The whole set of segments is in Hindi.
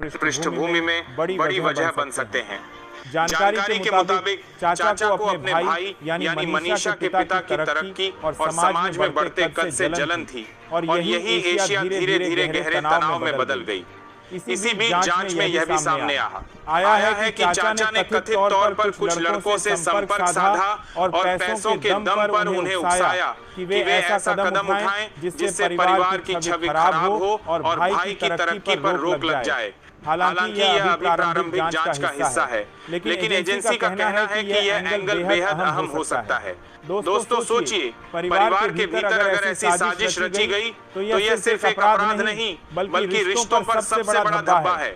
पृष्ठभूमि में बड़ी वजह बन सकते हैं। जानकारी के मुताबिक चाचा को अपने भाई यानी मनीषा के पिता की तरक्की और समाज में बढ़ते कद से जलन थी और यही एशिया धीरे धीरे गहरे तनाव में बदल गई। इसी बीच जांच में यह भी सामने आया है कि चाचा ने कथित तौर पर कुछ लड़कों से संपर्क साधा और पैसों के दम पर उन्हें उकसाया कि वे ऐसा कदम उठाएं जिससे परिवार की छवि खराब हो और भाई की तरक्की पर रोक लग जाए। हालांकि यह अभी प्रारंभिक जांच का हिस्सा है, लेकिन एजेंसी का कहना है कि यह एंगल बेहद अहम हो सकता है। दोस्तों सोचिए, परिवार के भीतर अगर ऐसी साजिश रची गई तो यह सिर्फ एक अपराध नहीं बल्कि रिश्तों पर सबसे बड़ा धब्बा है।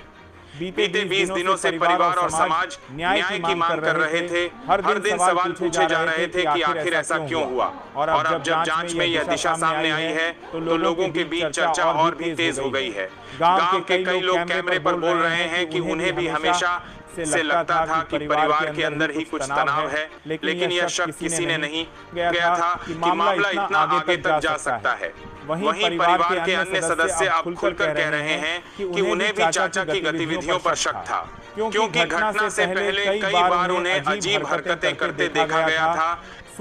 बीते 20 दिनों से परिवार और समाज न्याय की मांग कर रहे थे। हर दिन सवाल पूछे जा रहे थे कि आखिर ऐसा क्यों हुआ। और अब जब जांच में यह दिशा सामने आई है तो लोगों के बीच चर्चा और भी तेज हो गई है। गांव के कई लोग कैमरे पर बोल रहे हैं कि उन्हें भी हमेशा से लगता था कि परिवार के अंदर ही कुछ तनाव है, लेकिन यह शक किसी ने नहीं गया था कि मामला इतना आगे तक जा सकता है। वहीं परिवार के अन्य सदस्य अब खुलकर कह रहे हैं कि उन्हें भी चाचा की गतिविधियों पर शक था, क्योंकि घटना से पहले कई बार उन्हें अजीब हरकतें करते देखा गया था।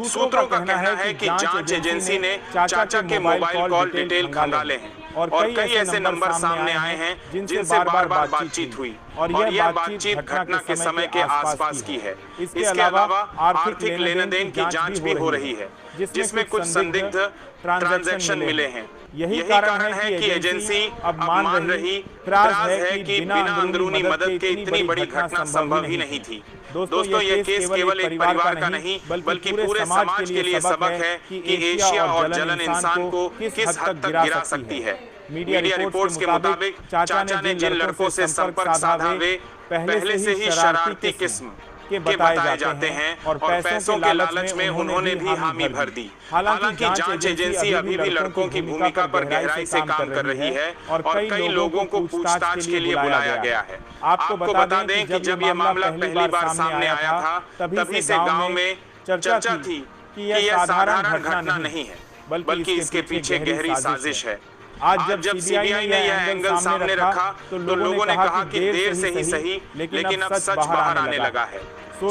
सूत्रों का कहना है कि जांच एजेंसी ने चाचा के मोबाइल कॉल डिटेल खंगाले हैं और कई ऐसे नंबर सामने आए हैं जिनसे बार बार बातचीत हुई और यह बातचीत घटना के समय के आसपास की है। इसके अलावा आर्थिक लेन देन की जांच भी हो रही है, जिसमें कुछ संदिग्ध ट्रांजैक्शन मिले हैं। यही कारण है कि एजेंसी अब मान रही है कि बिना अंदरूनी मदद के इतनी बड़ी घटना संभव ही नहीं थी। दोस्तों, यह केस केवल एक परिवार का नहीं बल्कि पूरे समाज के लिए सबक है कि एशिया और जलन इंसान को किस हद तक गिरा सकती है। मीडिया रिपोर्ट्स के मुताबिक चाचा ने जिन लड़कों से संपर्क साधा वे पहले से ही शरारती किस्म के बताए जाते हैं और पैसों के लालच में उन्होंने भी हामी भर दी। हालांकि जांच एजेंसी अभी भी लड़कों की भूमिका पर गहराई से काम कर रही है और कई लोगों को पूछताछ के लिए बुलाया गया है। आपको बता दें कि जब यह मामला पहली बार सामने आया था तभी से गांव में चर्चा थी कि यह साधारण घटना नहीं है बल्कि इसके पीछे गहरी साजिश है। आज जब सीबीआई ने यह एंगल सामने रखा तो लोगों ने कहा कि देर से ही सही, लेकिन अब सच बाहर आने लगा है।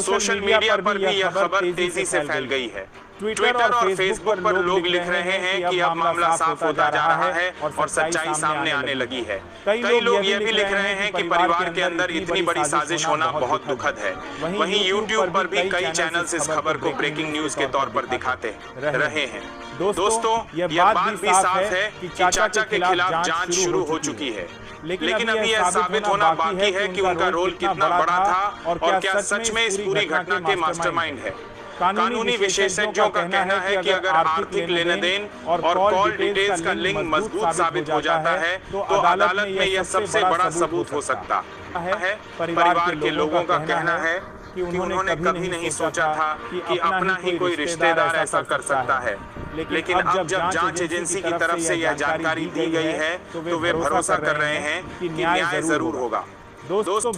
सोशल मीडिया पर भी यह खबर तेजी से फैल गई है। ट्विटर और फेसबुक पर लोग लिख रहे हैं कि अब मामला साफ होता जा रहा है और सच्चाई सामने आने लगी है। कई लोग यह भी लिख रहे हैं कि परिवार के अंदर इतनी बड़ी साजिश होना बहुत दुखद है। वहीं यूट्यूब पर भी कई चैनल्स इस खबर को ब्रेकिंग न्यूज के तौर पर दिखाते रहे हैं। दोस्तों, यह बात भी साफ है कि चाचा के खिलाफ जांच शुरू हो चुकी है, लेकिन अभी यह साबित होना बाकी है कि उनका रोल कितना बड़ा था और क्या सच में इस पूरी घटना के मास्टरमाइंड है। कानूनी विशेषज्ञों का कहना है कि अगर आर्थिक लेन देन और कॉल डिटेल्स का लिंक मजबूत साबित हो जाता है तो अदालत में यह सबसे बड़ा सबूत हो सकता है। परिवार के लोगों का कहना है कि उन्होंने कभी नहीं सोचा था कि अपना ही कोई रिश्तेदार ऐसा कर सकता है, लेकिन अब जब जांच एजेंसी की तरफ से यह जानकारी दी गई है तो वे भरोसा कर रहे हैं कि न्याय जरूर होगा। दोस्तों,